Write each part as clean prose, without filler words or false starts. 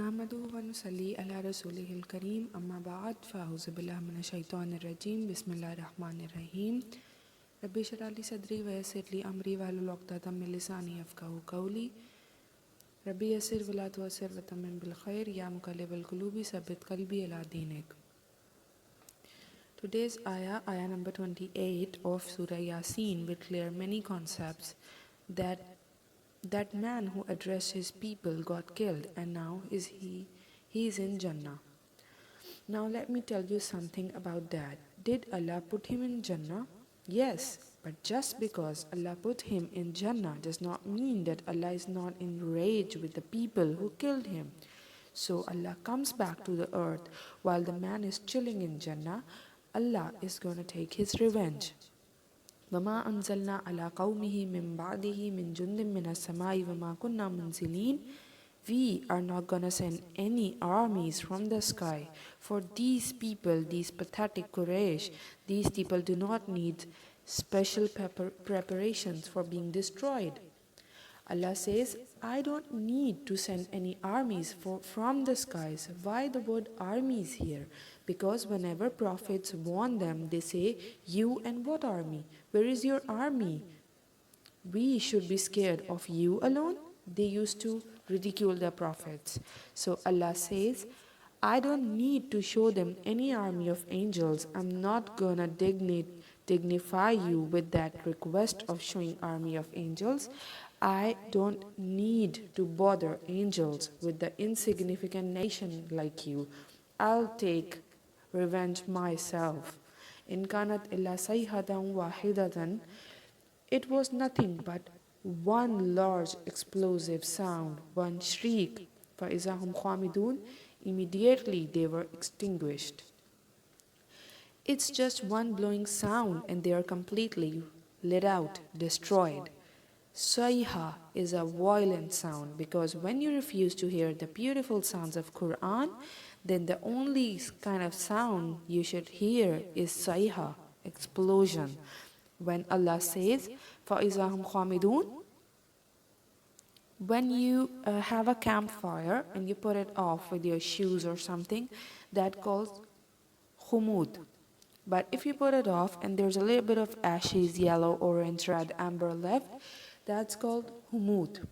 نحمده ونصلي على رسوله الكريم أما بعد فأعوذ بالله من الشيطان الرجيم بسم الله الرحمن الرحيم رب اشرح لي صدري ويسر لي أمري واحلل عقدة من لساني يفقهوا قولي رب يسر ولا تعسر وتمم بالخير يا مقلب القلوب ثبت قلبي على دينك. Today's ayah number 28 of Surah Yasin will clear many concepts that man who addressed his people got killed and now he is in Jannah. Now let me tell you something about that. Did Allah put him in Jannah? Yes, but just because Allah put him in Jannah does not mean that Allah is not enraged with the people who killed him. So Allah comes back to the earth while the man is chilling in Jannah. Allah is going to take his revenge. وَمَا أَنزَلْنَا عَلَىٰ قَوْمِهِ مِن بَعْدِهِ مِن جُندٍ مِّنَ السَّمَاءِ وَمَا كُنَّا مُنزِلِينَ. We are not going to send any armies from the sky. For these people, these pathetic Quraysh, these people do not need special preparations for being destroyed. Allah says, I don't need to send any armies from the skies. Why the word armies here? Because whenever prophets warn them, they say, you and what army? Where is your army? We should be scared of you alone. They used to ridicule the prophets. So Allah says, I don't need to show them any army of angels. I'm not gonna dignify you with that request of showing army of angels. I don't need to bother angels with the insignificant nation like you. I'll take revenge myself. In kanat illa sayhatan wahidatan, it was nothing but one large explosive sound, one shriek. فَإِذَا هُمْ خَامِدُونَ. Immediately they were extinguished. It's just one blowing sound and they are completely lit out, destroyed. Sayha is a violent sound because when you refuse to hear the beautiful sounds of Quran, then the only kind of sound you should hear is sayha, explosion. When Allah says, فَإِذَا هُمْ خَامِدُونَ, when you have a campfire and you put it off with your shoes or something, that calls khumud. But if you put it off and there's a little bit of ashes, yellow, orange, red, amber left, that's called humud.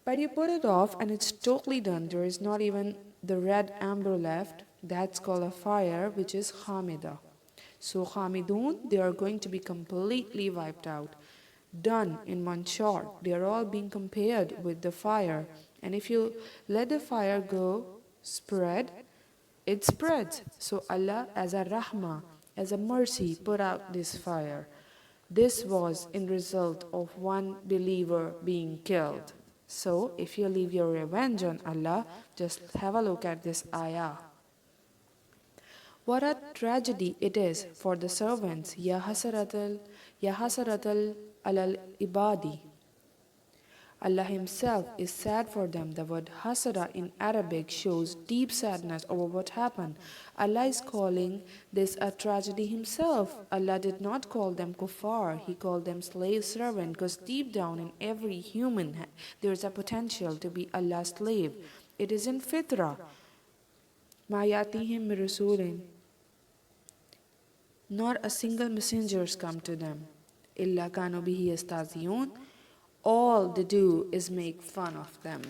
But you put it off and it's totally done, there is not even the red amber left, that's called a fire, which is khamida. So khamidun, they are going to be completely wiped out, done in one shot. They are all being compared with the fire. And if you let the fire go spread, it spreads. So Allah, as a rahmah, as a mercy, put out this fire. This was in result of one believer being killed. So if you leave your revenge on Allah, just have a look at this ayah. What a tragedy it is for the servants. Ya hasaratal alal ibadi. Allah Himself is sad for them. The word hasara in Arabic shows deep sadness over what happened. Allah is calling this a tragedy Himself. Allah did not call them kuffar. He called them slave servant because deep down in every human there is a potential to be Allah's slave. It is in fitra. Ma yatihim min rasulin. Not a single messengers come to them. Illa kanu bihi yastaziyun. All they do is make fun of them.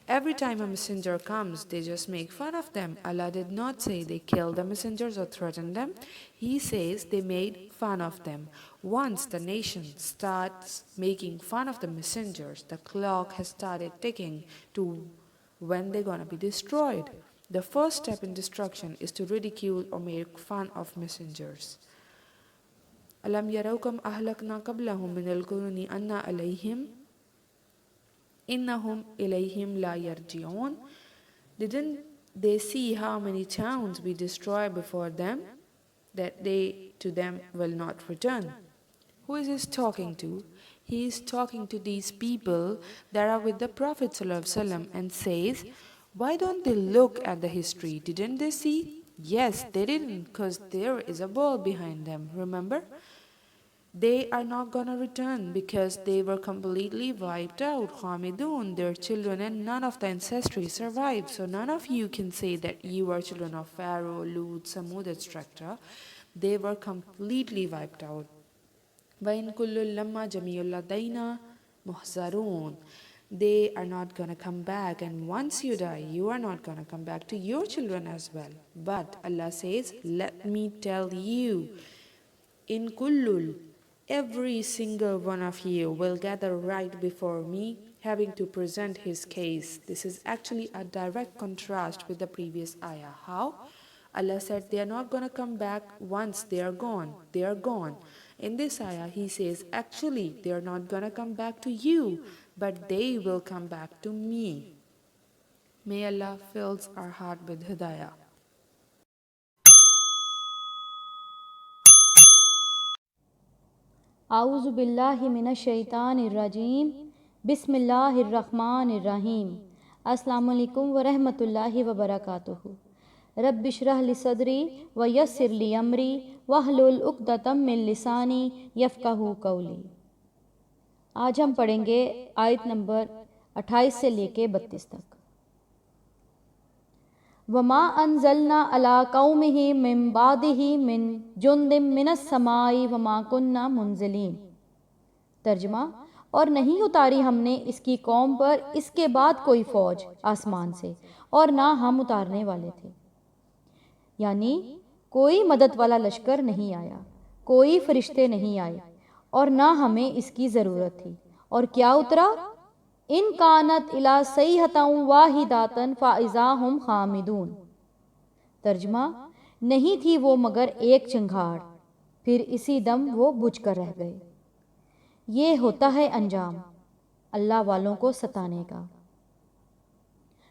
Every time a messenger comes, they just make fun of them. Allah did not say they killed the messengers or threatened them. He says they made fun of them. Once the nation starts making fun of the messengers, the clock has started ticking to when they're going to be destroyed. The first step in destruction is to ridicule or make fun of messengers. أَلَمْ يَرَوْا كَمْ أَهْلَكْنَا قَبْلَهُمْ مِنَ الْقُرُونِ أَنَّا عَلَيْهِمْ إِنَّهُمْ إِلَيْهِمْ لَا يَرْجِعُونَ. Didn't they see how many towns we destroyed before them, that they to them will not return? Who is he talking to? He is talking to these people that are with the Prophet ﷺ and says, why don't they look at the history? Didn't they see? Yes, they didn't, because there is a ball behind them, remember? They are not gonna return because they were completely wiped out. Khamidun, their children, and none of the ancestry survived. So none of you can say that you are children of Pharaoh, Lut, Samud, etc. They were completely wiped out. وَإِن كُلٌّ لَمَّا جَمِيعٌ لَدَيْنَا مُحْضَرُونَ. They are not gonna come back, and once you die, you are not gonna come back to your children as well. But Allah says, let me tell you, in kullul, every single one of you will gather right before me, having to present his case. This is actually a direct contrast with the previous ayah. How? Allah said they are not going to come back once they are gone. They are gone. In this ayah, He says, actually, they are not going to come back to you, but they will come back to me. May Allah fills our heart with hidayah. اعوذ باللہ من الشیطان الرجیم بسم اللہ الرحمن الرحیم السلام علیکم ورحمۃ اللہ وبرکاتہ رب اشرح لی صدری ویسر لی امری واحلل عقدۃ من لسانی یفقہوا قولی۔ آج ہم پڑھیں گے آیت نمبر 28 سے لے کے 32 تک۔ وما انزلنا علی قومہ من بعدہ من جند من السماء وما کننا منزلین۔ ترجمہ، اور نہیں اتاری ہم نے اس کی قوم پر اس کے بعد کوئی فوج آسمان سے، اور نہ ہم اتارنے والے تھے۔ یعنی کوئی مدد والا لشکر نہیں آیا، کوئی فرشتے نہیں آئے، اور نہ ہمیں اس کی ضرورت تھی۔ اور کیا اترا؟ ان کانت الی صیحۃ واحدۃ فاذا ہم خامدون۔ ترجمہ، نہیں تھی وہ مگر ایک چنگھاڑ، پھر اسی دم وہ بجھ کر رہ گئے۔ یہ ہوتا ہے انجام اللہ والوں کو ستانے کا،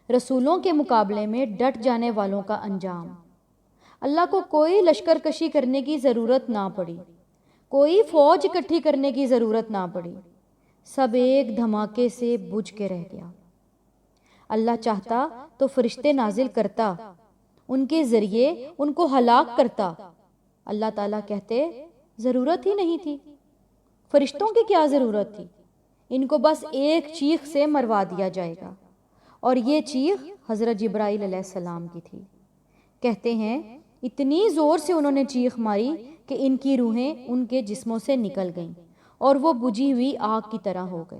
رسولوں کے مقابلے میں ڈٹ جانے والوں کا انجام۔ اللہ کو کوئی لشکر کشی کرنے کی ضرورت نہ پڑی، کوئی فوج اکٹھی کرنے کی ضرورت نہ پڑی، سب ایک دھماکے سے بجھ کے رہ گیا۔ اللہ چاہتا تو فرشتے نازل کرتا، ان کے ذریعے ان کو ہلاک کرتا۔ اللہ تعالیٰ کہتے ضرورت ہی نہیں تھی، فرشتوں کی کیا ضرورت تھی، ان کو بس ایک چیخ سے مروا دیا جائے گا۔ اور یہ چیخ حضرت جبرائیل علیہ السلام کی تھی۔ کہتے ہیں اتنی زور سے انہوں نے چیخ ماری کہ ان کی روحیں ان کے جسموں سے نکل گئیں اور وہ بجھی ہوئی آگ کی طرح ہو گئے۔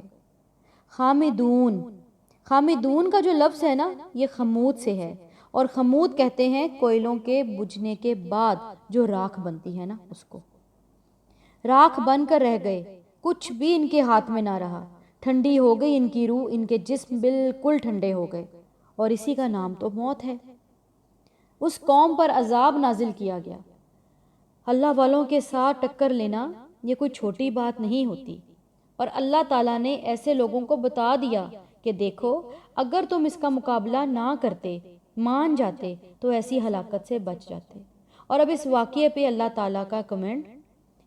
خامدون، خامدون کا جو لفظ ہے نا، یہ خمود سے ہے، اور خمود کہتے ہیں کوئلوں کے بجھنے کے بعد جو راکھ بنتی ہے نا، اس کو۔ راکھ بن کر رہ گئے، کچھ بھی ان کے ہاتھ میں نہ رہا، ٹھنڈی ہو گئی ان کی روح، ان کے جسم بالکل ٹھنڈے ہو گئے، اور اسی کا نام تو موت ہے۔ اس قوم پر عذاب نازل کیا گیا۔ اللہ والوں کے ساتھ ٹکر لینا یہ کوئی چھوٹی بات نہیں ہوتی، اور اللہ تعالیٰ نے ایسے لوگوں کو بتا دیا کہ دیکھو اگر تم اس کا مقابلہ نہ کرتے، مان جاتے، تو ایسی ہلاکت سے بچ جاتے۔ اور اب اس واقعے پہ اللہ تعالیٰ کا کمنٹ،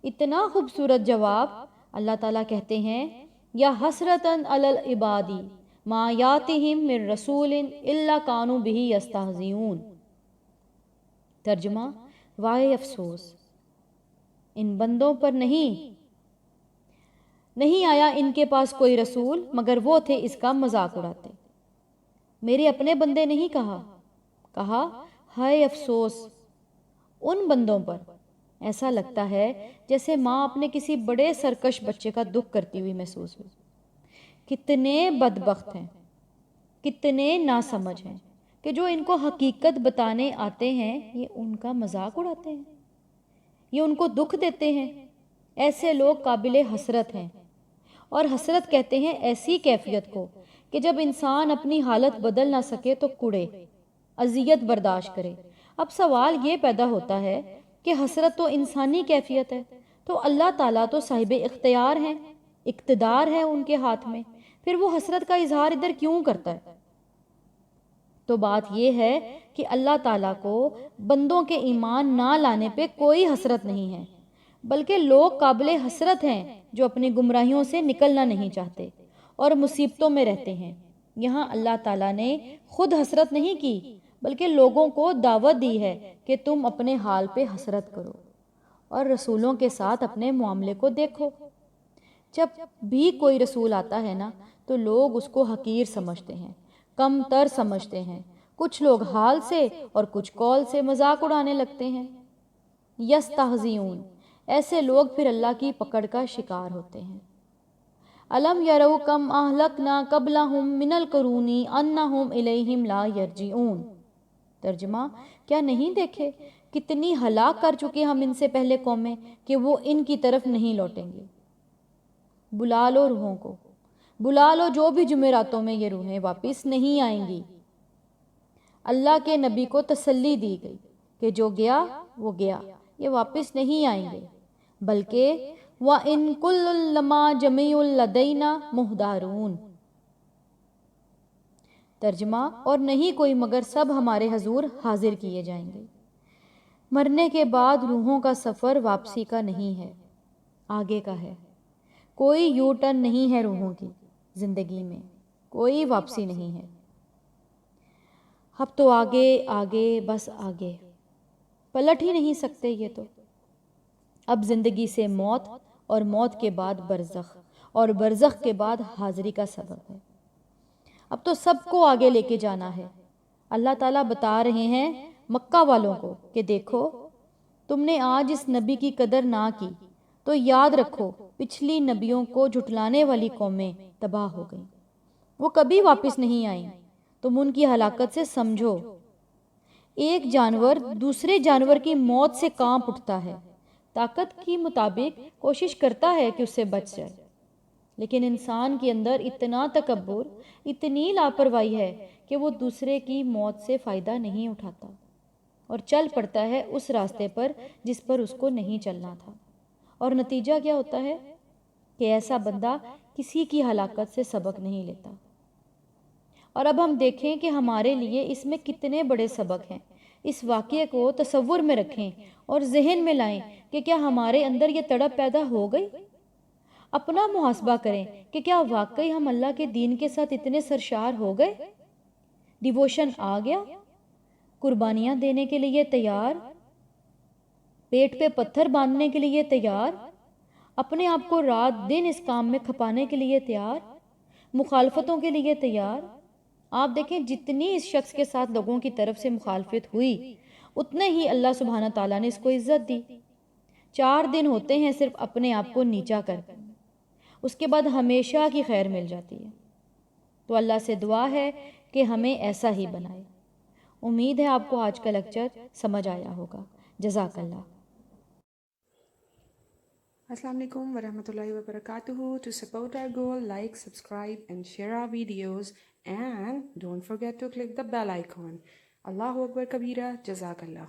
اتنا خوبصورت جواب۔ اللہ تعالیٰ کہتے ہیں یا حسرتاً علی العباد ما یاتہم من رسول الا کانوا بہ یستہزئون۔ ترجمہ، وائے افسوس ان بندوں پر نہیں آیا ان کے پاس کوئی رسول مگر وہ تھے اس کا مذاق اڑاتے۔ میرے اپنے بندے نہیں کہا ہائے افسوس ان بندوں پر۔ ایسا لگتا ہے جیسے ماں اپنے کسی بڑے سرکش بچے کا دکھ کرتی ہوئی محسوس ہوئی۔ کتنے بدبخت ہیں، کتنے ناسمجھ ہیں کہ جو ان کو حقیقت بتانے آتے ہیں یہ ان کا مذاق اڑاتے ہیں، یہ ان کو دکھ دیتے ہیں۔ ایسے لوگ قابل حسرت ہیں، اور حسرت کہتے ہیں ایسی کیفیت کو کہ جب انسان اپنی حالت بدل نہ سکے تو کڑے، اذیت برداشت کرے۔ اب سوال یہ پیدا ہوتا ہے کہ حسرت تو انسانی کیفیت ہے، تو اللہ تعالیٰ تو صاحب اختیار ہیں، اقتدار ہے ان کے ہاتھ میں، پھر وہ حسرت کا اظہار ادھر کیوں کرتا ہے؟ تو بات یہ ہے کہ اللہ تعالیٰ کو بندوں کے ایمان نہ لانے پہ کوئی حسرت نہیں ہے، بلکہ لوگ قابل حسرت ہیں جو اپنی گمراہیوں سے نکلنا نہیں چاہتے اور مصیبتوں میں رہتے ہیں۔ یہاں اللہ تعالیٰ نے خود حسرت نہیں کی بلکہ لوگوں کو دعوت دی ہے کہ تم اپنے حال پہ حسرت کرو، اور رسولوں کے ساتھ اپنے معاملے کو دیکھو۔ جب بھی کوئی رسول آتا ہے نا تو لوگ اس کو حقیر سمجھتے ہیں، کم تر سمجھتے ہیں، کچھ لوگ حال سے اور کچھ قول سے مذاق اڑانے لگتے ہیں۔ یستہزئون، ایسے لوگ پھر اللہ کی پکڑ کا شکار ہوتے ہیں۔ الم یروا کم اہلکنا قبلہم من القرون انہم الیہم لا یرجعون۔ ترجمہ، کیا نہیں دیکھے کتنی ہلاک کر چکے ہم ان سے پہلے قومیں کہ وہ ان کی طرف نہیں لوٹیں گے۔ بلا لو روحوں کو، بلا لو جو بھی جمعراتوں میں یہ روحیں واپس نہیں آئیں گی۔ اللہ کے نبی کو تسلی دی گئی کہ جو گیا وہ گیا، یہ واپس نہیں آئیں گے، بلکہ وَإِن كُلٌّ لَمَّا جَمِيعٌ لَدَيْنَا مُحْضَرُونَ۔ ترجمہ، اور نہیں کوئی مگر سب ہمارے حضور حاضر کیے جائیں گے۔ مرنے کے بعد روحوں کا سفر واپسی کا نہیں ہے، آگے کا ہے۔ کوئی یو ٹرن نہیں ہے روحوں کی زندگی میں، کوئی واپسی نہیں ہے۔ اب تو آگے آگے بس آگے، پلٹ ہی نہیں سکتے یہ تو۔ اب زندگی سے موت اور موت کے بعد برزخ اور برزخ کے بعد حاضری کا سبب ہے۔ اب تو سب کو آگے لے کے جانا ہے۔ اللہ تعالیٰ بتا رہے ہیں مکہ والوں کو کہ دیکھو تم نے آج اس نبی کی قدر نہ کی تو یاد رکھو پچھلی نبیوں کو جھٹلانے والی قومیں تباہ ہو گئیں، وہ کبھی واپس نہیں آئیں، تم ان کی ہلاکت سے سمجھو۔ ایک جانور دوسرے جانور کی موت سے کانپ اٹھتا ہے، طاقت کی مطابق کوشش کرتا ہے کہ اس سے بچ جائے، لیکن انسان کے اندر اتنا تکبر، اتنی لاپرواہی ہے کہ وہ دوسرے کی موت سے فائدہ نہیں اٹھاتا اور چل پڑتا ہے اس راستے پر جس پر اس کو نہیں چلنا تھا۔ اور نتیجہ کیا ہوتا ہے کہ ایسا بندہ کسی کی ہلاکت سے سبق نہیں لیتا۔ اور اب ہم دیکھیں کہ ہمارے لیے اس میں کتنے بڑے سبق ہیں۔ اس واقعے کو تصور میں رکھیں اور ذہن میں لائیں کہ کیا ہمارے اندر یہ تڑپ پیدا ہو گئی؟ اپنا محاسبہ کریں کہ کیا واقعی ہم اللہ کے دین کے ساتھ اتنے سرشار ہو گئے؟ ڈیووشن آ گیا؟ قربانیاں دینے کے لیے تیار؟ پیٹ پہ پتھر باندھنے کے لیے تیار؟ اپنے آپ کو رات دن اس کام میں کھپانے کے لیے تیار؟ مخالفتوں کے لیے تیار؟ آپ دیکھیں جتنی اس شخص کے ساتھ لوگوں کی طرف سے مخالفت ہوئی اتنے ہی اللہ سبحانہ تعالیٰ نے اس کو عزت دی۔ 4 دن ہوتے ہیں صرف اپنے آپ کو نیچا کر، اس کے بعد ہمیشہ کی خیر مل جاتی ہے۔ تو اللہ سے دعا ہے کہ ہمیں ایسا ہی بنائے۔ امید ہے آپ کو آج کا لیکچر سمجھ آیا ہوگا۔ جزاک اللہ۔ Assalamu alaikum warahmatullahi wabarakatuh. To support our goal, like, subscribe and share our videos, and don't forget to click the bell icon. Allahu Akbar Kabira. Jazakallah.